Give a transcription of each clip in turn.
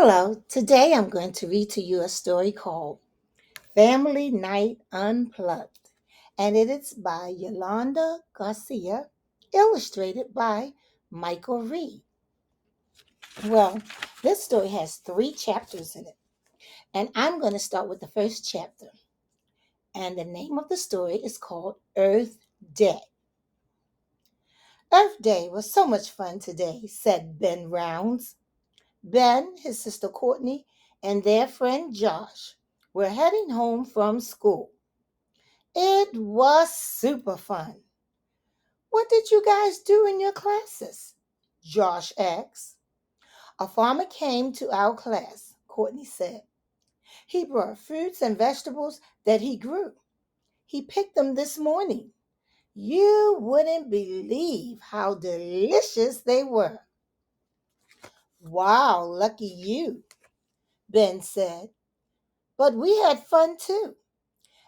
Hello, today I'm going to read to you a story called Family Night Unplugged, and it is by Yolanda Garcia, illustrated by Michael Reed. Well, this story has 3 chapters in it, and I'm going to start with the first chapter. And the name of the story is called Earth Day. Earth Day was so much fun today, said Ben Rounds. Ben, his sister Courtney, and their friend Josh were heading home from school. It was super fun. What did you guys do in your classes? Josh asked. A farmer came to our class, Courtney said. He brought fruits and vegetables that he grew. He picked them this morning. You wouldn't believe how delicious they were. Wow, lucky you, Ben said. But we had fun too.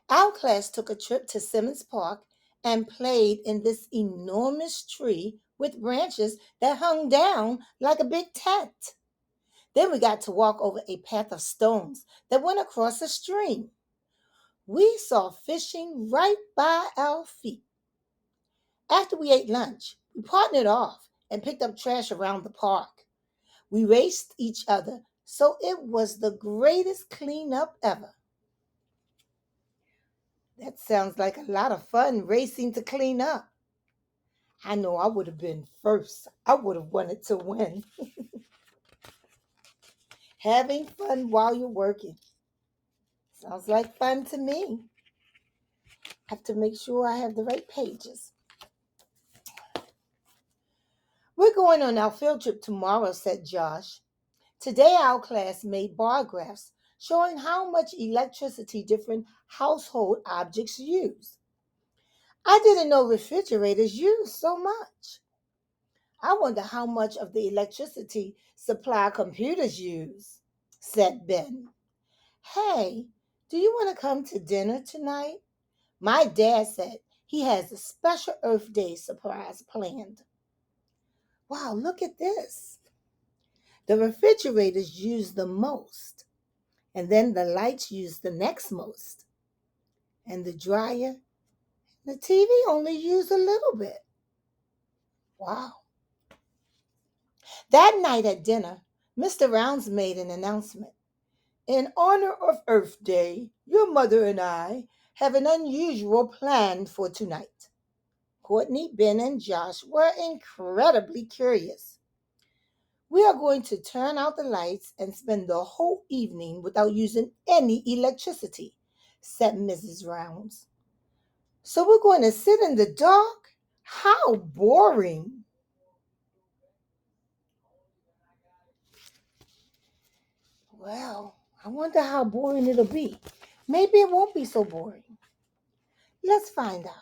Our class took a trip to Simmons Park and played in this enormous tree with branches that hung down like a big tent. Then we got to walk over a path of stones that went across a stream. We saw fishing right by our feet. After we ate lunch, we partnered off and picked up trash around the park. We raced each other, so it was the greatest cleanup ever. That sounds like a lot of fun racing to clean up. I know I would have been first. I would have wanted to win. Having fun while you're working. Sounds like fun to me. Have to make sure I have the right pages. We're going on our field trip tomorrow, said Josh. Today our class made bar graphs showing how much electricity different household objects use. I didn't know refrigerators use so much. I wonder how much of the electricity supply computers use, said Ben. Hey, do you want to come to dinner tonight? My dad said he has a special Earth Day surprise planned. Wow, look at this. The refrigerators use the most, and then the lights use the next most, and the dryer, the TV only use a little bit. Wow. That night at dinner, Mr. Rounds made an announcement. In honor of Earth Day, your mother and I have an unusual plan for tonight. Courtney, Ben, and Josh were incredibly curious. We are going to turn out the lights and spend the whole evening without using any electricity, said Mrs. Rounds. So we're going to sit in the dark? How boring. Well, I wonder how boring it'll be. Maybe it won't be so boring. Let's find out.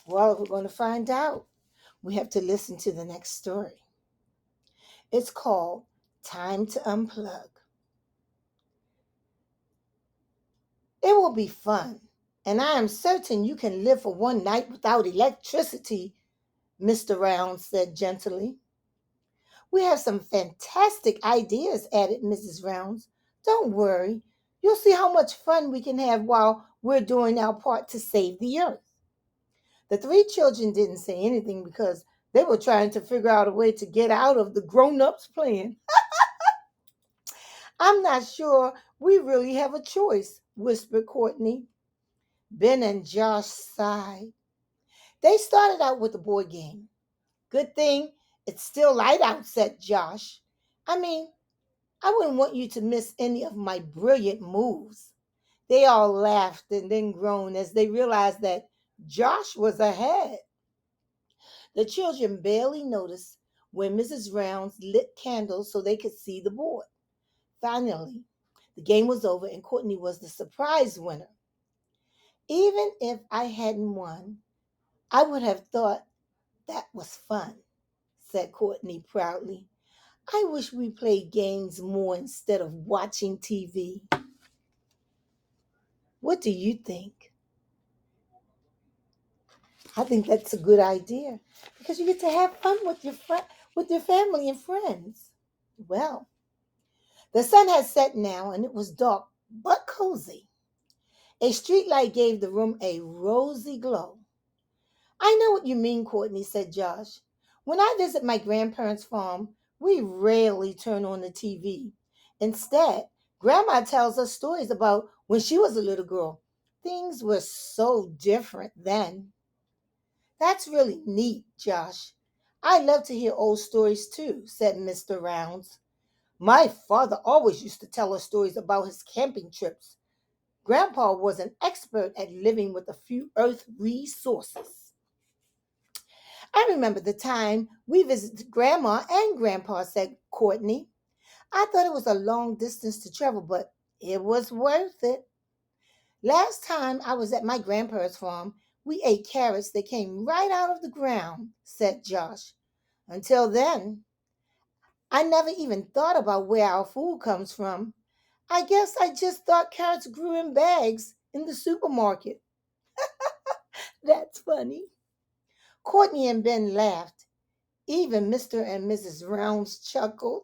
Well, if we're going to find out, we have to listen to the next story. It's called Time to Unplug. It will be fun, and I am certain you can live for one night without electricity, Mr. Round said gently. We have some fantastic ideas, added Mrs. Rounds. Don't worry, you'll see how much fun we can have while we're doing our part to save the earth. The 3 children didn't say anything because they were trying to figure out a way to get out of the grown-ups' plan. I'm not sure we really have a choice, whispered Courtney. Ben and Josh sighed. They started out with a board game. Good thing it's still light out, said Josh. I mean, I wouldn't want you to miss any of my brilliant moves. They all laughed and then groaned as they realized that Josh was ahead. The children barely noticed when Mrs. Rounds lit candles so they could see the board. Finally, the game was over and Courtney was the surprise winner. Even if I hadn't won, I would have thought that was fun, said Courtney proudly. I wish we played games more instead of watching TV. What do you think? I think that's a good idea because you get to have fun with with your family and friends. Well, the sun had set now and it was dark but cozy. A street light gave the room a rosy glow. I know what you mean, Courtney, said Josh. When I visit my grandparents' farm, we rarely turn on the TV. Instead, Grandma tells us stories about when she was a little girl. Things were so different then. That's really neat, Josh. I love to hear old stories too, said Mr. Rounds. My father always used to tell us stories about his camping trips. Grandpa was an expert at living with a few earth resources. I remember the time we visited Grandma and Grandpa, said Courtney. I thought it was a long distance to travel, but it was worth it. Last time I was at my grandparents' farm, we ate carrots that came right out of the ground, said Josh. Until then, I never even thought about where our food comes from. I guess I just thought carrots grew in bags in the supermarket. That's funny. Courtney and Ben laughed. Even Mr. and Mrs. Rounds chuckled.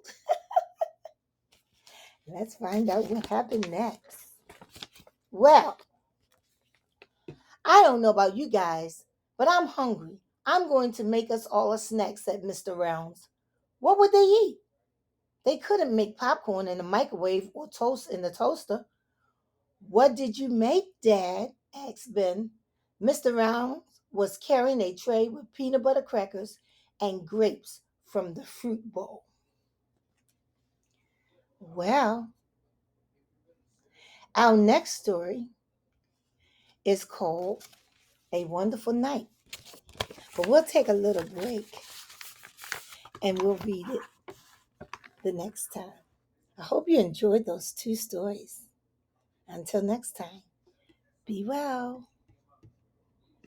Let's find out what happened next. Well, I don't know about you guys, but I'm hungry. I'm going to make us all a snack, said Mr. Rounds. What would they eat? They couldn't make popcorn in the microwave or toast in the toaster. What did you make, Dad? Asked Ben. Mr. Rounds was carrying a tray with peanut butter crackers and grapes from the fruit bowl. Well, our next story is called A Wonderful Night. But we'll take a little break and we'll read it the next time. I hope you enjoyed those two stories. Until next time, be well.